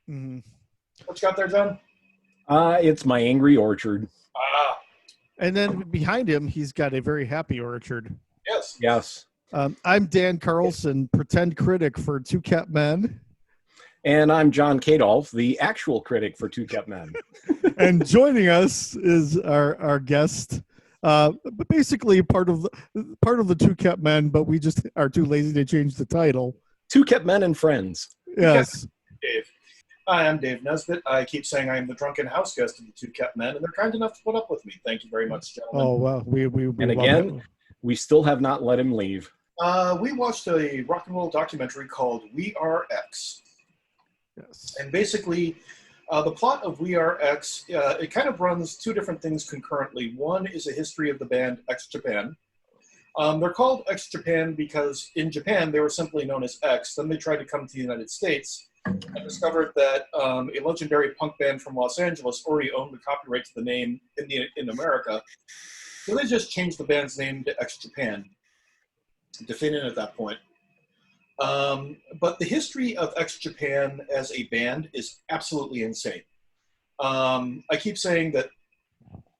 Mm-hmm. What you got there, John? It's my angry orchard. Ah, And then behind him, he's got a very happy orchard. yes. Yes. I'm Dan Carlson, pretend critic for Two Cat Men. And I'm John Kadolf, the actual critic for Two Kept Men. And joining us is our guest, but basically part of the Two Kept Men, but we just are too lazy to change the title. Two Kept Men and Friends. Yes. Dave. Hi, I'm Dave Nesbitt. I keep saying I am the drunken house guest of the Two Kept Men, and they're kind enough to put up with me. Thank you very much, gentlemen. Oh well, we And again, we still have not let him leave. We watched a rock and roll documentary called We Are X. Yes. And basically, the plot of We Are X, it kind of runs two different things concurrently. One is a history of the band X Japan. They're called X Japan because in Japan they were simply known as X. Then they tried to come to the United States and discovered that a legendary punk band from Los Angeles already owned the copyright to the name in America. So they just changed the band's name to X Japan to fit in at that point. But the history of X Japan as a band is absolutely insane. I keep saying that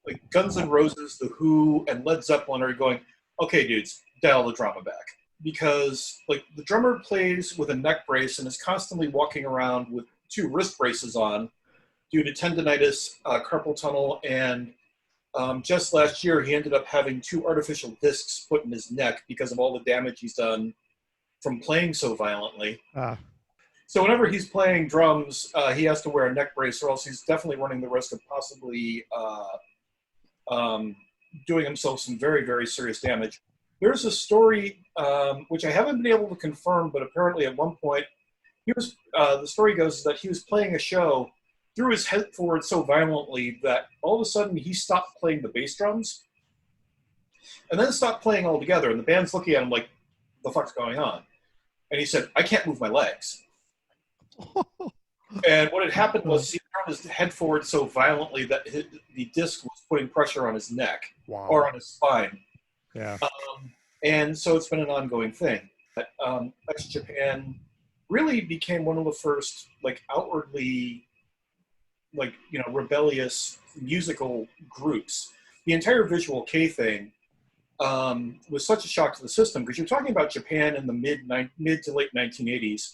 like Guns N' Roses, The Who, and Led Zeppelin are going, okay, dudes, dial the drama back. Because like the drummer plays with a neck brace and is constantly walking around with two wrist braces on due to tendonitis, carpal tunnel, and just last year he ended up having two artificial discs put in his neck because of all the damage he's done from playing so violently. So whenever he's playing drums, he has to wear a neck brace, or else he's definitely running the risk of possibly doing himself some very, very serious damage. There's a story which I haven't been able to confirm, but apparently at one point, the story goes that he was playing a show, threw his head forward so violently that all of a sudden he stopped playing the bass drums, and then stopped playing altogether. And the band's looking at him like, "The fuck's going on?" And he said, "I can't move my legs." And what had happened was he threw his head forward so violently that the disc was putting pressure on his neck or on his spine. Yeah. And so it's been an ongoing thing. X Japan really became one of the first, like, outwardly, like, you know, rebellious musical groups. The entire Visual K thing was such a shock to the system because you're talking about Japan in the mid to late 1980s.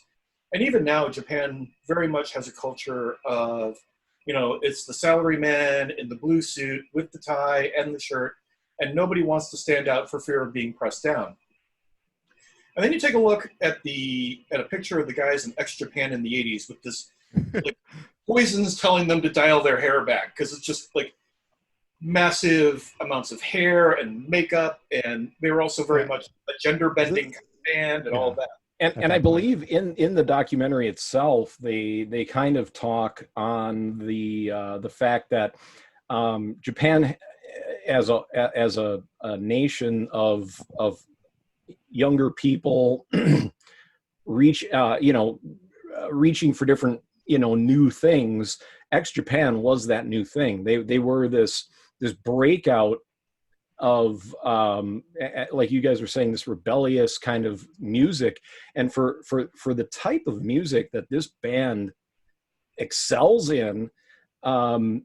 And even now, Japan very much has a culture of, you know, it's the salaryman in the blue suit with the tie and the shirt, and nobody wants to stand out for fear of being pressed down. And then you take a look at a picture of the guys in X Japan in the 80s with this like, poisons telling them to dial their hair back because it's just like massive amounts of hair and makeup, and they were also very much a gender bending band and all of that. And I believe in the documentary itself, they kind of talk on the fact that Japan as a nation of younger people reaching for different new things. X Japan was that new thing. They were this breakout of like you guys were saying, this rebellious kind of music, and for the type of music that this band excels in, to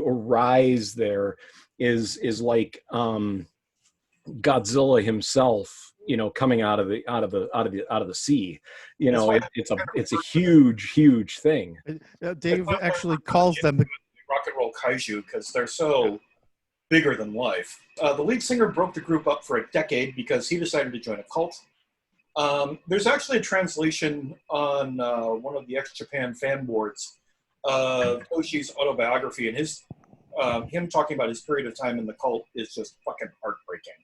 arise there is like Godzilla himself, coming out of the sea. It's a huge thing. Dave actually calls them the rock and roll kaiju because they're so bigger than life. The lead singer broke the group up for a decade because he decided to join a cult. There's actually a translation on one of the X Japan fan boards of Toshi's autobiography, and him talking about his period of time in the cult is just fucking heartbreaking.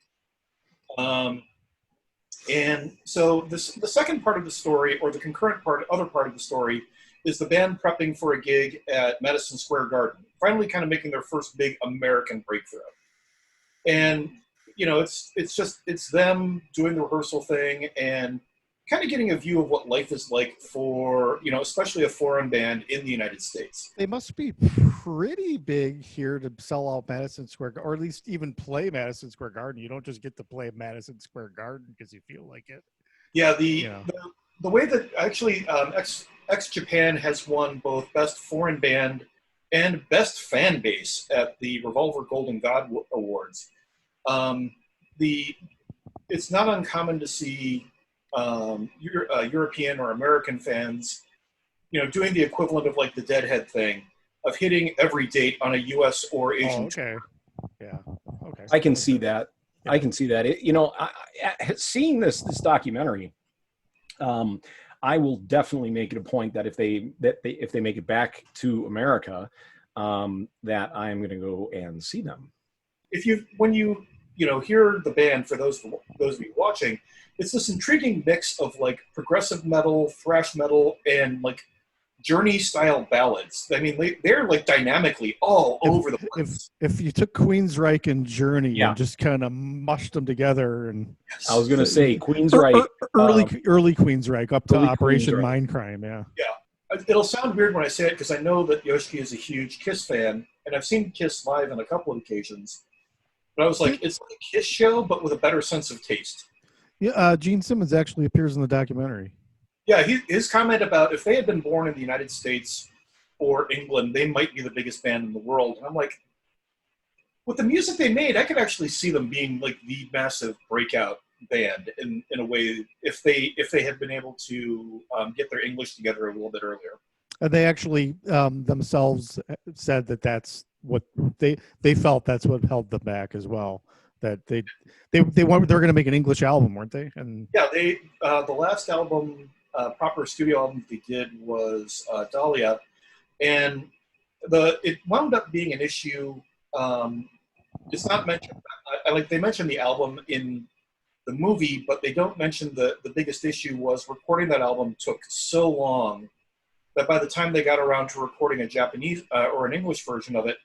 And so the second part of the story, or the other part of the story, is the band prepping for a gig at Madison Square Garden, finally kind of making their first big American breakthrough. And, it's them doing the rehearsal thing and kind of getting a view of what life is like for, especially a foreign band in the United States. They must be pretty big here to sell out Madison Square, or at least even play Madison Square Garden. You don't just get to play Madison Square Garden because you feel like it. Yeah, the way that actually X Japan has won both Best Foreign Band and Best Fan Base at the Revolver Golden God Awards. It's not uncommon to see European or American fans, doing the equivalent of like the Deadhead thing, of hitting every date on a U.S. or Asian. Oh, okay. Yeah. Okay. I can see that. I can see that. Seeing this documentary, I will definitely make it a point that if they make it back to America, that I'm going to go and see them. When you hear the band, for those of you watching, it's this intriguing mix of like progressive metal, thrash metal, and like Journey style ballads. I mean, they're like dynamically all over the place. If you took Queensryche and Journey and just kind of mushed them together, and I was going to say Queensryche, early Queensryche up to Operation Queensryche. Mindcrime, yeah. It'll sound weird when I say it because I know that Yoshiki is a huge Kiss fan, and I've seen Kiss live on a couple of occasions. But I was like, it's like a Kiss show, but with a better sense of taste. Yeah, Gene Simmons actually appears in the documentary. Yeah, his comment about if they had been born in the United States or England, they might be the biggest band in the world. And I'm like, with the music they made, I could actually see them being like the massive breakout band in a way if they had been able to get their English together a little bit earlier. They actually themselves said that that's what they felt that's what held them back as well. That they were going to make an English album, weren't they? And yeah, they the last album, proper studio album they did was Dahlia, and it wound up being an issue. It's not mentioned. They mentioned the album in the movie, but they don't mention the biggest issue was recording that album took so long that by the time they got around to recording a Japanese or an English version of it,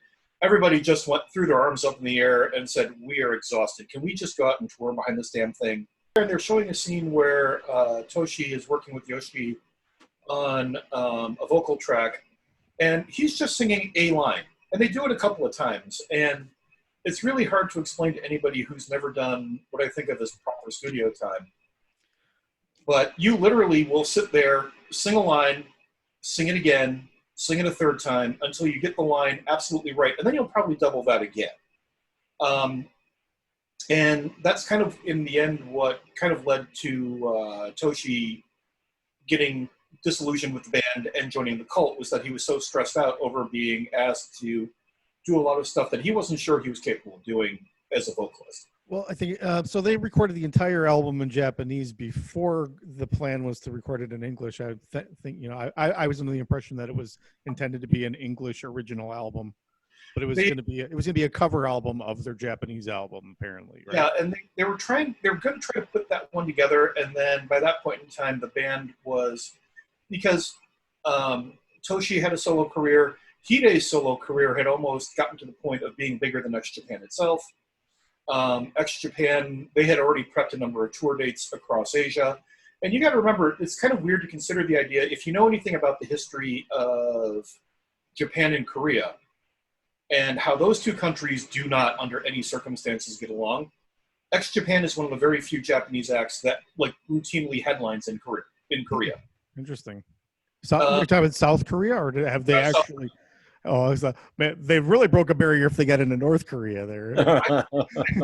everybody just threw their arms up in the air and said, "We are exhausted. Can we just go out and tour behind this damn thing?" And they're showing a scene where Toshi is working with Yoshi on a vocal track, and he's just singing a line. And they do it a couple of times. And it's really hard to explain to anybody who's never done what I think of as proper studio time. But you literally will sit there, sing a line, sing it again, sing it a third time until you get the line absolutely right. And then you'll probably double that again. And that's kind of, in the end, what kind of led to Toshi getting disillusioned with the band and joining the cult, was that he was so stressed out over being asked to do a lot of stuff that he wasn't sure he was capable of doing as a vocalist. Well, I think so. They recorded the entire album in Japanese before the plan was to record it in English. I think I was under the impression that it was intended to be an English original album, but it was going to be a cover album of their Japanese album, apparently. Right? Yeah, and they were going to try to put that one together, and then by that point in time, the band was, because Toshi had a solo career. Hide's solo career had almost gotten to the point of being bigger than X Japan itself. X Japan, they had already prepped a number of tour dates across Asia. And you got to remember, it's kind of weird to consider the idea, if you know anything about the history of Japan and Korea and how those two countries do not, under any circumstances, get along, X Japan is one of the very few Japanese acts that like routinely headlines in Korea. Interesting. So you're talking about South Korea, or have they actually? Oh, man, they really broke a barrier if they got into North Korea there. I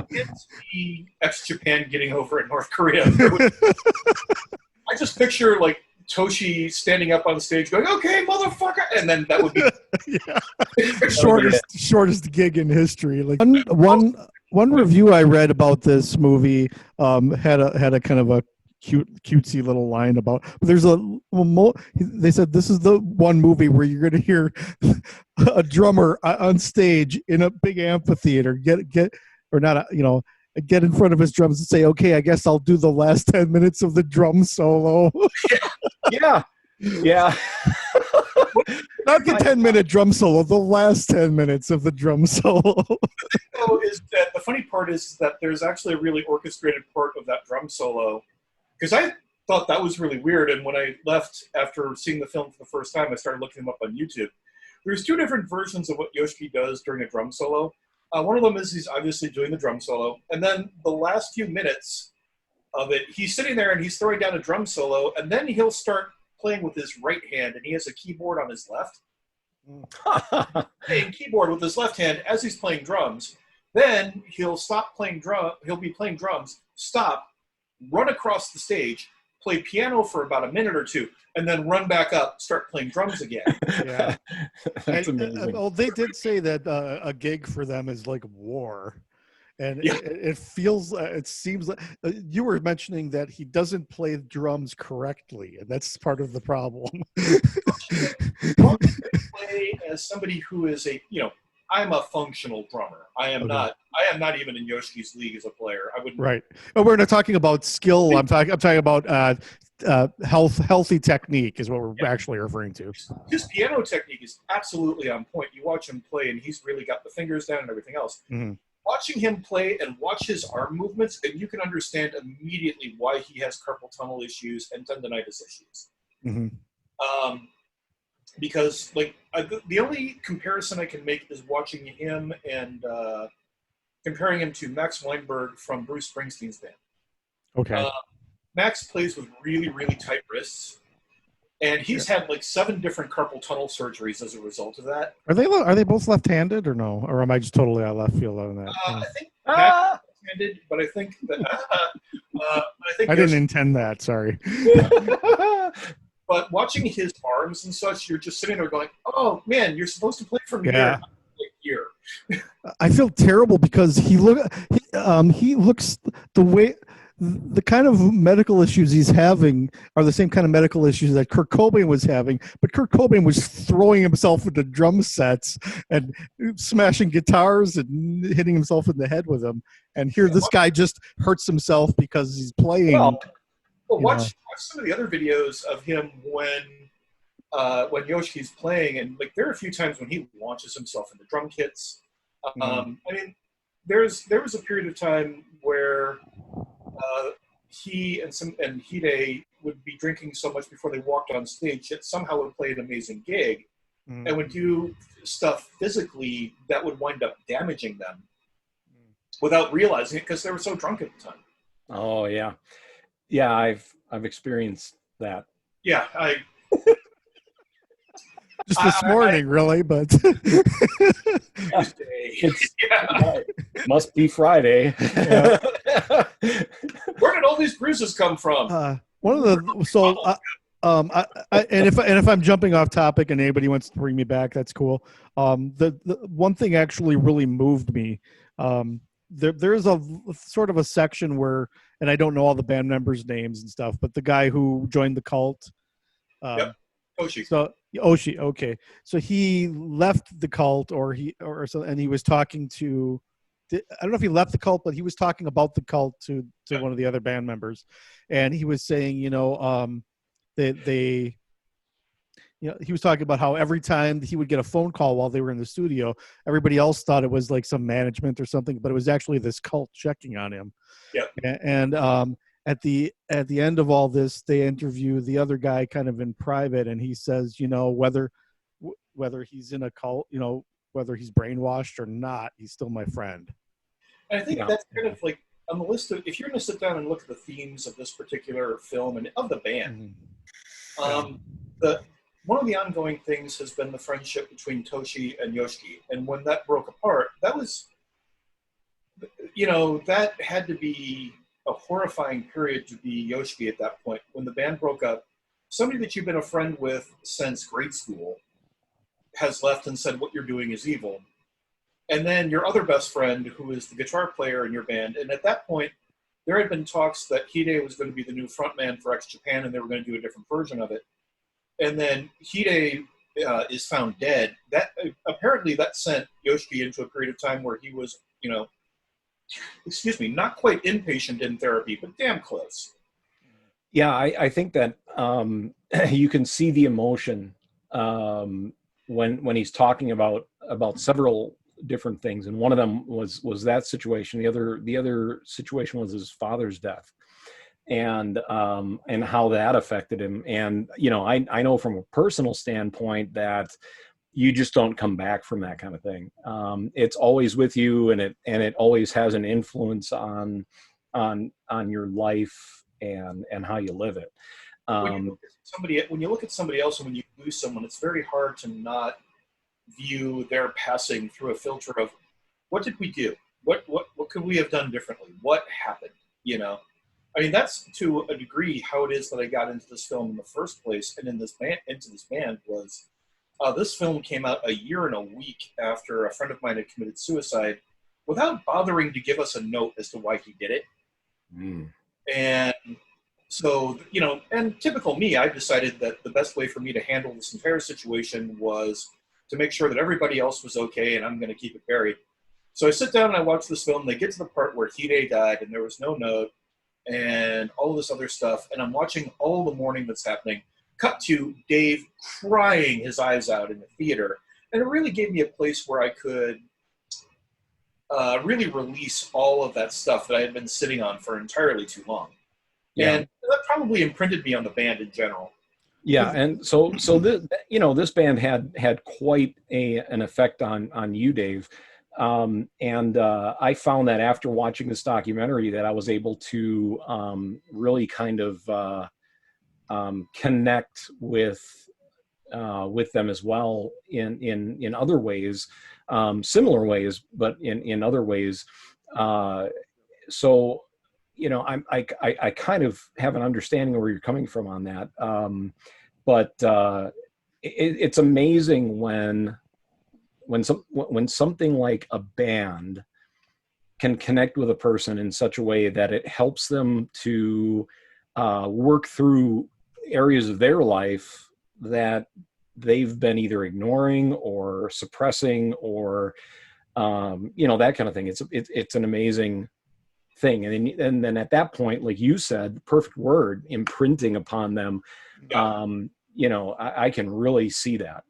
can't see X Japan getting over at North Korea. I just picture like Toshi standing up on the stage going, "Okay, motherfucker," and then that would be shortest gig in history. Like one review I read about this movie had a kind of a cutesy little line about, but there's they said this is the one movie where you're going to hear a drummer on stage in a big amphitheater get in front of his drums and say, "Okay, I guess I'll do the last 10 minutes of the drum solo." Yeah. Not the 10-minute drum solo, the last 10 minutes of the drum solo. The funny part is that there's actually a really orchestrated part of that drum solo, because I thought that was really weird, and when I left after seeing the film for the first time, I started looking them up on YouTube. There's two different versions of what Yoshiki does during a drum solo. One of them is he's obviously doing the drum solo, and then the last few minutes of it, he's sitting there and he's throwing down a drum solo, and then he'll start playing with his right hand and he has a keyboard on his left, playing keyboard with his left hand as he's playing drums. Then he'll stop playing drum. He'll be playing drums, stop, run across the stage, play piano for about a minute or two, and then run back up, start playing drums again. Yeah, That's amazing. well, they did say that a gig for them is like war, and Yeah. it feels, it seems like you were mentioning that he doesn't play drums correctly, and that's part of the problem. Play as somebody who is I'm a functional drummer. I am not even in Yoshi's league as a player. I wouldn't. Right. But we're not talking about skill. I'm talking about healthy technique is what we're actually referring to. His piano technique is absolutely on point. You watch him play, and he's really got the fingers down and everything else. Mm-hmm. Watching him play and watch his arm movements, and you can understand immediately why he has carpal tunnel issues and tendonitis issues. Mm-hmm. Because the only comparison I can make is watching him and comparing him to Max Weinberg from Bruce Springsteen's band. Okay. Max plays with really, really tight wrists, and he's had like 7 different carpal tunnel surgeries as a result of that. Are they both left-handed or no? Or am I just totally out left field on that? I think Max is left-handed, but I think that I didn't intend that. Sorry. But watching his arms and such, you're just sitting there going, "Oh man, you're supposed to play from here." I feel terrible because he looks the kind of medical issues he's having are the same kind of medical issues that Kurt Cobain was having, but Kurt Cobain was throwing himself into drum sets and smashing guitars and hitting himself in the head with them. And here, this guy just hurts himself because he's playing. Well, watch some of the other videos of him when Yoshi's playing, and like there are a few times when he launches himself into drum kits. I mean, there was a period of time where he and Hide would be drinking so much before they walked on stage that somehow would play an amazing gig and would do stuff physically that would wind up damaging them without realizing it because they were so drunk at the time. Oh yeah. Yeah, I've experienced that. Yeah, just this morning, really, but it must be Friday. Yeah. Where did all these bruises come from? One of the if I'm jumping off topic and anybody wants to bring me back, that's cool. The one thing actually really moved me. There's a sort of a section where, and I don't know all the band members' names and stuff, but the guy who joined the cult, Oshi. So Oshi, okay. So he left the cult, and he was talking to, I don't know if he left the cult, but he was talking about the cult to one of the other band members, and he was saying, he was talking about how every time he would get a phone call while they were in the studio, everybody else thought it was like some management or something, but it was actually this cult checking on him. Yeah. And at the end of all this, they interview the other guy kind of in private, and he says, whether he's in a cult, whether he's brainwashed or not, he's still my friend. And I think that's kind of like on the list of, if you're going to sit down and look at the themes of this particular film and of the band, one of the ongoing things has been the friendship between Toshi and Yoshi. And when that broke apart, that was, that had to be a horrifying period to be Yoshi at that point. When the band broke up, somebody that you've been a friend with since grade school has left and said, what you're doing is evil. And then your other best friend, who is the guitar player in your band, and at that point, there had been talks that Hide was going to be the new frontman for X Japan, and they were going to do a different version of it. And then Hide is found dead. That apparently that sent Yoshi into a period of time where he was, not quite inpatient in therapy, but damn close. Yeah, I think that you can see the emotion when he's talking about several different things, and one of them was that situation. The other situation was his father's death, and how that affected him. And I know from a personal standpoint that you just don't come back from that kind of thing. It's always with you, and it always has an influence on your life and how you live it. Um, When you look at somebody else and when you lose someone, it's very hard to not view their passing through a filter of what did we do? What could we have done differently? What happened? You know, I mean, that's to a degree how it is that I got into this film in the first place, and into this band was this film came out a year and a week after a friend of mine had committed suicide, without bothering to give us a note as to why he did it. mm, And so, you know, and typical me, I decided that the best way for me to handle this entire situation was to make sure that everybody else was okay, and I'm going to keep it buried. So I sit down and I watch this film. And they get to the part where Hide died, and there was no note, and all of this other stuff. And I'm watching all the mourning that's happening. Cut to Dave crying his eyes out in the theater, and it really gave me a place where I could really release all of that stuff that I had been sitting on for entirely too long. yeah. And that probably imprinted me on the band in general. Yeah, and so this, you know, this band had quite an effect on you, Dave, and I found that after watching this documentary that I was able to really kind of connect with them as well in other ways, similar ways, but in other ways. So, you know, I kind of have an understanding of where you're coming from on that. But it's amazing when something like a band can connect with a person in such a way that it helps them to work through areas of their life that they've been either ignoring or suppressing, or you know, that kind of thing. It's an amazing thing. And then at that point, like you said, the perfect word, imprinting upon them. Yeah. You know, I can really see that.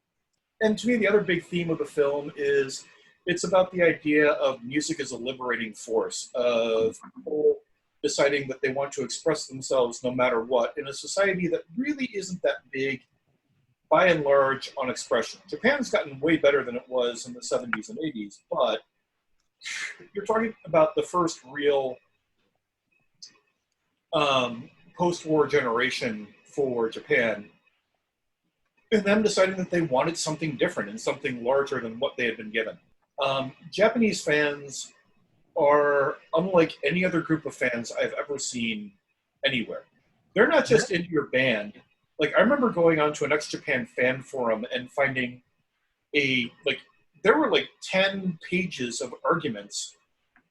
And to me, the other big theme of the film is it's about the idea of music as a liberating force, of people deciding that they want to express themselves no matter what, in a society that really isn't that big, by and large, on expression. Japan's gotten way better than it was in the 70s and 80s, but you're talking about the first real post-war generation for Japan, and them deciding that they wanted something different and something larger than what they had been given. Japanese fans are unlike any other group of fans I've ever seen anywhere. They're not just into your band. Like, I remember going onto an ex-Japan fan forum and finding there were like 10 pages of arguments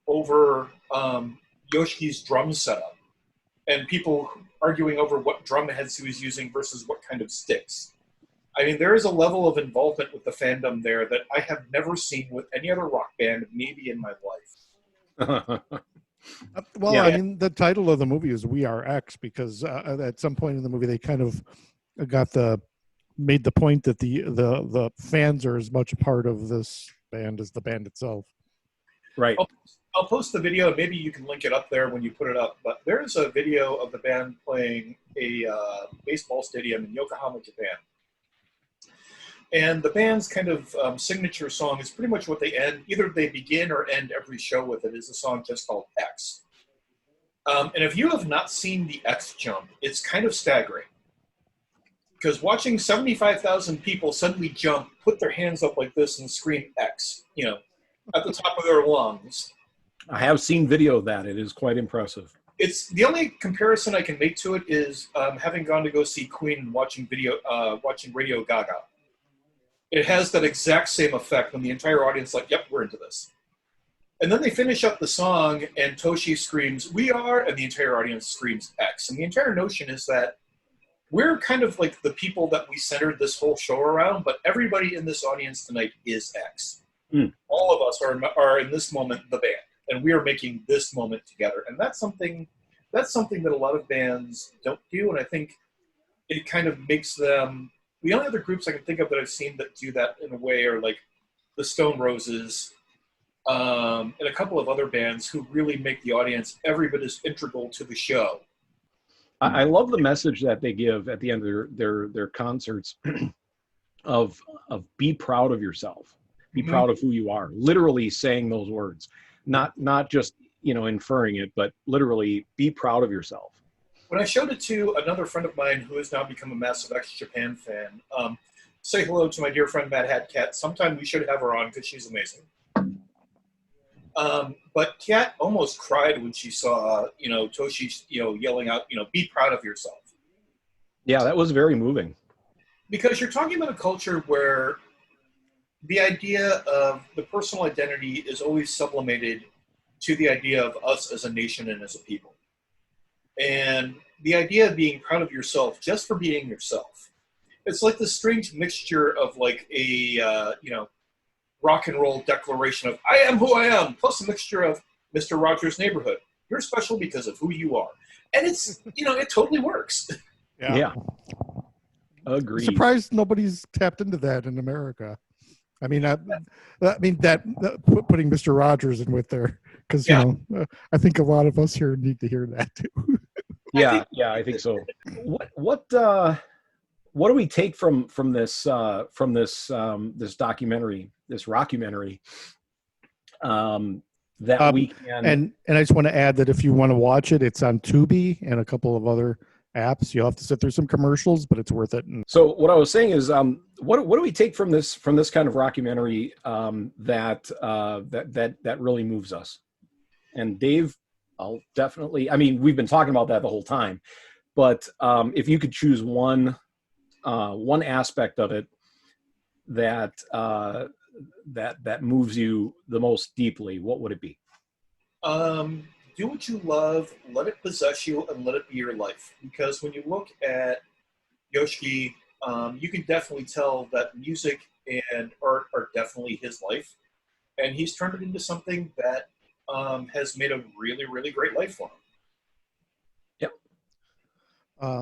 over Yoshi's drum setup, and people arguing over what drum heads he was using versus what kind of sticks. I mean, there is a level of involvement with the fandom there that I have never seen with any other rock band, maybe in my life. Well, Yeah. I mean, the title of the movie is "We Are X" because at some point in the movie they kind of made the point that the fans are as much a part of this band as the band itself. Right. I'll post the video. Maybe you can link it up there when you put it up. But there's a video of the band playing a baseball stadium in Yokohama, Japan. And the band's kind of signature song is pretty much what they end. Either they begin or end every show with it. Is a song just called X. And if you have not seen the X jump, it's kind of staggering. Because watching 75,000 people suddenly jump, put their hands up like this and scream X, you know, at the top of their lungs. I have seen video of that. It is quite impressive. It's the only comparison I can make to it is having gone to go see Queen and watching Radio Gaga. It has that exact same effect when the entire audience is like, yep, we're into this. And then they finish up the song and Toshi screams, "We are," and the entire audience screams X. And the entire notion is that we're kind of like the people that we centered this whole show around, but everybody in this audience tonight is X. Mm. All of us are in this moment the band, and we are making this moment together. And that's something that a lot of bands don't do, and I think it kind of makes them. The only other groups I can think of that I've seen that do that in a way are like the Stone Roses, and a couple of other bands who really make the audience every bit as integral to the show. I love the message that they give at the end of their concerts of be proud of yourself, be proud of who you are. Literally saying those words, not just, you know, inferring it, but literally be proud of yourself. when I showed it to another friend of mine who has now become a massive ex-Japan fan, say hello to my dear friend Matt Hatcat. Sometime we should have her on because she's amazing. But Kat almost cried when she saw, Toshi, yelling out, be proud of yourself. Yeah, that was very moving. Because you're talking about a culture where the idea of the personal identity is always sublimated to the idea of us as a nation and as a people. And the idea of being proud of yourself just for being yourself. It's like this strange mixture of like a, rock and roll declaration of I am who I am, plus a mixture of Mr. Rogers' Neighborhood. You're special because of who you are. And it's, it totally works. Yeah. Agreed. Surprised nobody's tapped into that in America. I mean, putting Mr. Rogers in with there, because I think a lot of us here need to hear that too. I think so. What do we take from this this documentary, this rockumentary? That we can and I just want to add that if you want to watch it, it's on Tubi and a couple of other apps. You'll have to sit through some commercials, but it's worth it. So what I was saying is, what do we take from this kind of rockumentary that really moves us? And Dave, I'll definitely. I mean, we've been talking about that the whole time, but if you could choose one aspect of it that moves you the most deeply, what would it be? Do what you love, let it possess you, and let it be your life. Because when you look at Yoshiki, you can definitely tell that music and art are definitely his life. And he's turned it into something that has made a really, really great life for him. Yep.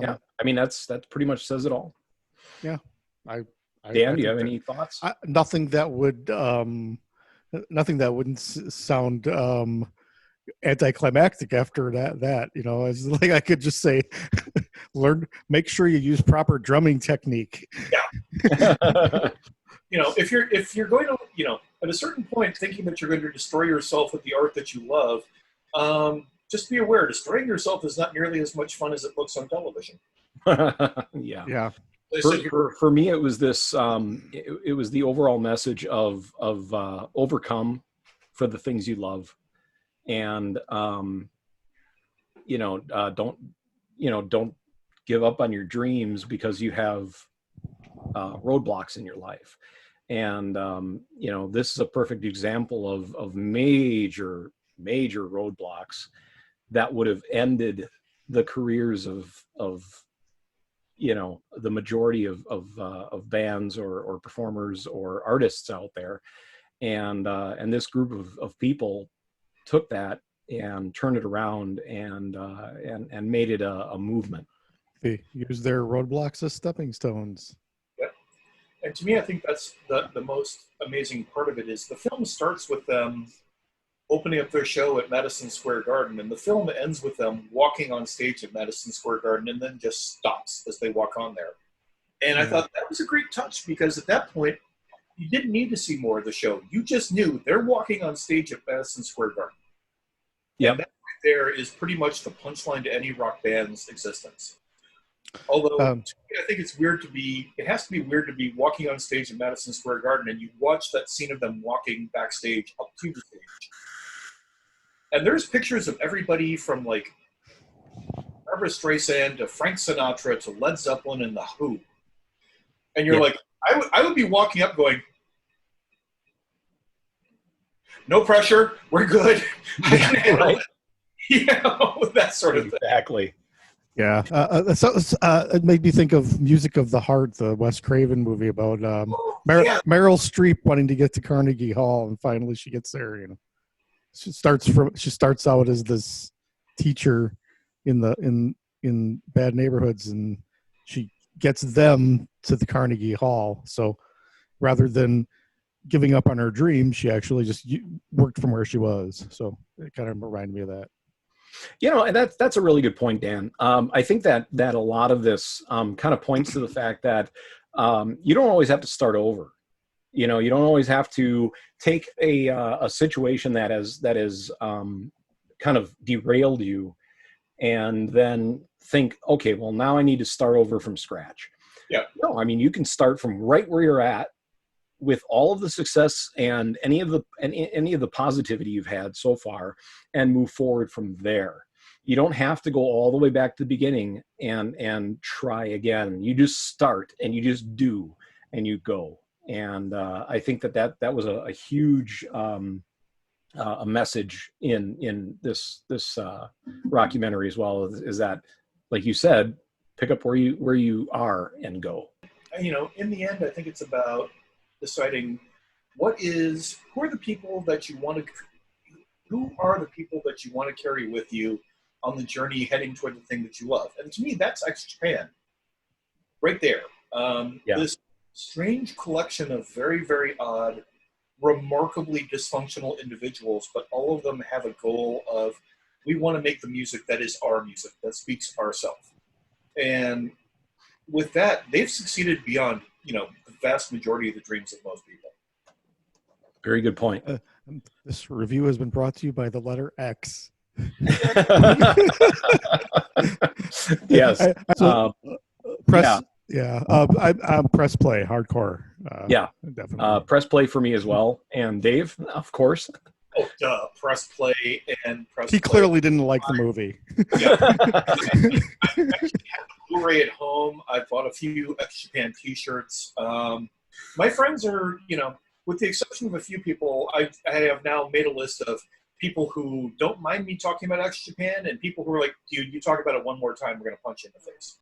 Yeah. I mean, that's pretty much says it all. Yeah. Dan, do you have any thoughts? Nothing that wouldn't sound anticlimactic after that. It's like I could just say, make sure you use proper drumming technique. Yeah. If you're going to, at a certain point, thinking that you're going to destroy yourself with the art that you love, just be aware, destroying yourself is not nearly as much fun as it looks on television. Yeah. For me, it was this. It was the overall message of overcome for the things you love, and don't give up on your dreams because you have roadblocks in your life. And this is a perfect example of major roadblocks that would have ended the careers of the majority of bands or performers or artists out there, and this group of people took that and turned it around and made it a movement. They use their roadblocks as stepping stones. Yep. And to me, I think that's the most amazing part of it is the film starts with them opening up their show at Madison Square Garden, and the film ends with them walking on stage at Madison Square Garden and then just stops as they walk on there. And I thought that was a great touch because at that point, you didn't need to see more of the show. You just knew they're walking on stage at Madison Square Garden. Yeah, that right there is pretty much the punchline to any rock band's existence. Although to me, I think it has to be weird to be walking on stage at Madison Square Garden and you watch that scene of them walking backstage up to the stage. And there's pictures of everybody from like Barbra Streisand to Frank Sinatra to Led Zeppelin and The Who. And you're like, I would be walking up going, no pressure, we're good. I can handle it. That sort of thing. Exactly. Yeah. It made me think of Music of the Heart, the Wes Craven movie about Meryl Streep wanting to get to Carnegie Hall, and finally she gets there. She starts out as this teacher in bad neighborhoods, and she gets them to the Carnegie Hall. So rather than giving up on her dream, she actually just worked from where she was. So it kind of reminded me of that. And that's a really good point, Dan. I think that a lot of this kind of points to the fact that you don't always have to start over. You don't always have to take a situation that is kind of derailed you and then think, okay, well, now I need to start over from scratch. Yeah. No, I mean, you can start from right where you're at with all of the success and any of the positivity you've had so far, and move forward from there. You don't have to go all the way back to the beginning and try again. You just start and you just do and you go. And I think that was a huge a message in this rockumentary as well, is that, like you said, pick up where you are and go. You know, in the end, I think it's about deciding who are the people that you want to carry with you on the journey heading toward the thing that you love. And to me, that's ex-Japan right there. This strange collection of very, very odd, remarkably dysfunctional individuals, but all of them have a goal of, we want to make the music that is our music, that speaks ourselves. And with that, they've succeeded beyond, the vast majority of the dreams of most people. Very good point. This review has been brought to you by the letter X. Yes. Press. Yeah. I'm press play hardcore. Definitely. Press play for me as well. And Dave, of course. Oh, duh. Press play and press He play. clearly didn't like the movie. Yeah. I actually have the Blu-ray at home. I bought a few Japan t-shirts. My friends are, with the exception of a few people, I have now made a list of people who don't mind me talking about Japan, and people who are like, dude, you talk about it one more time, we're going to punch you in the face.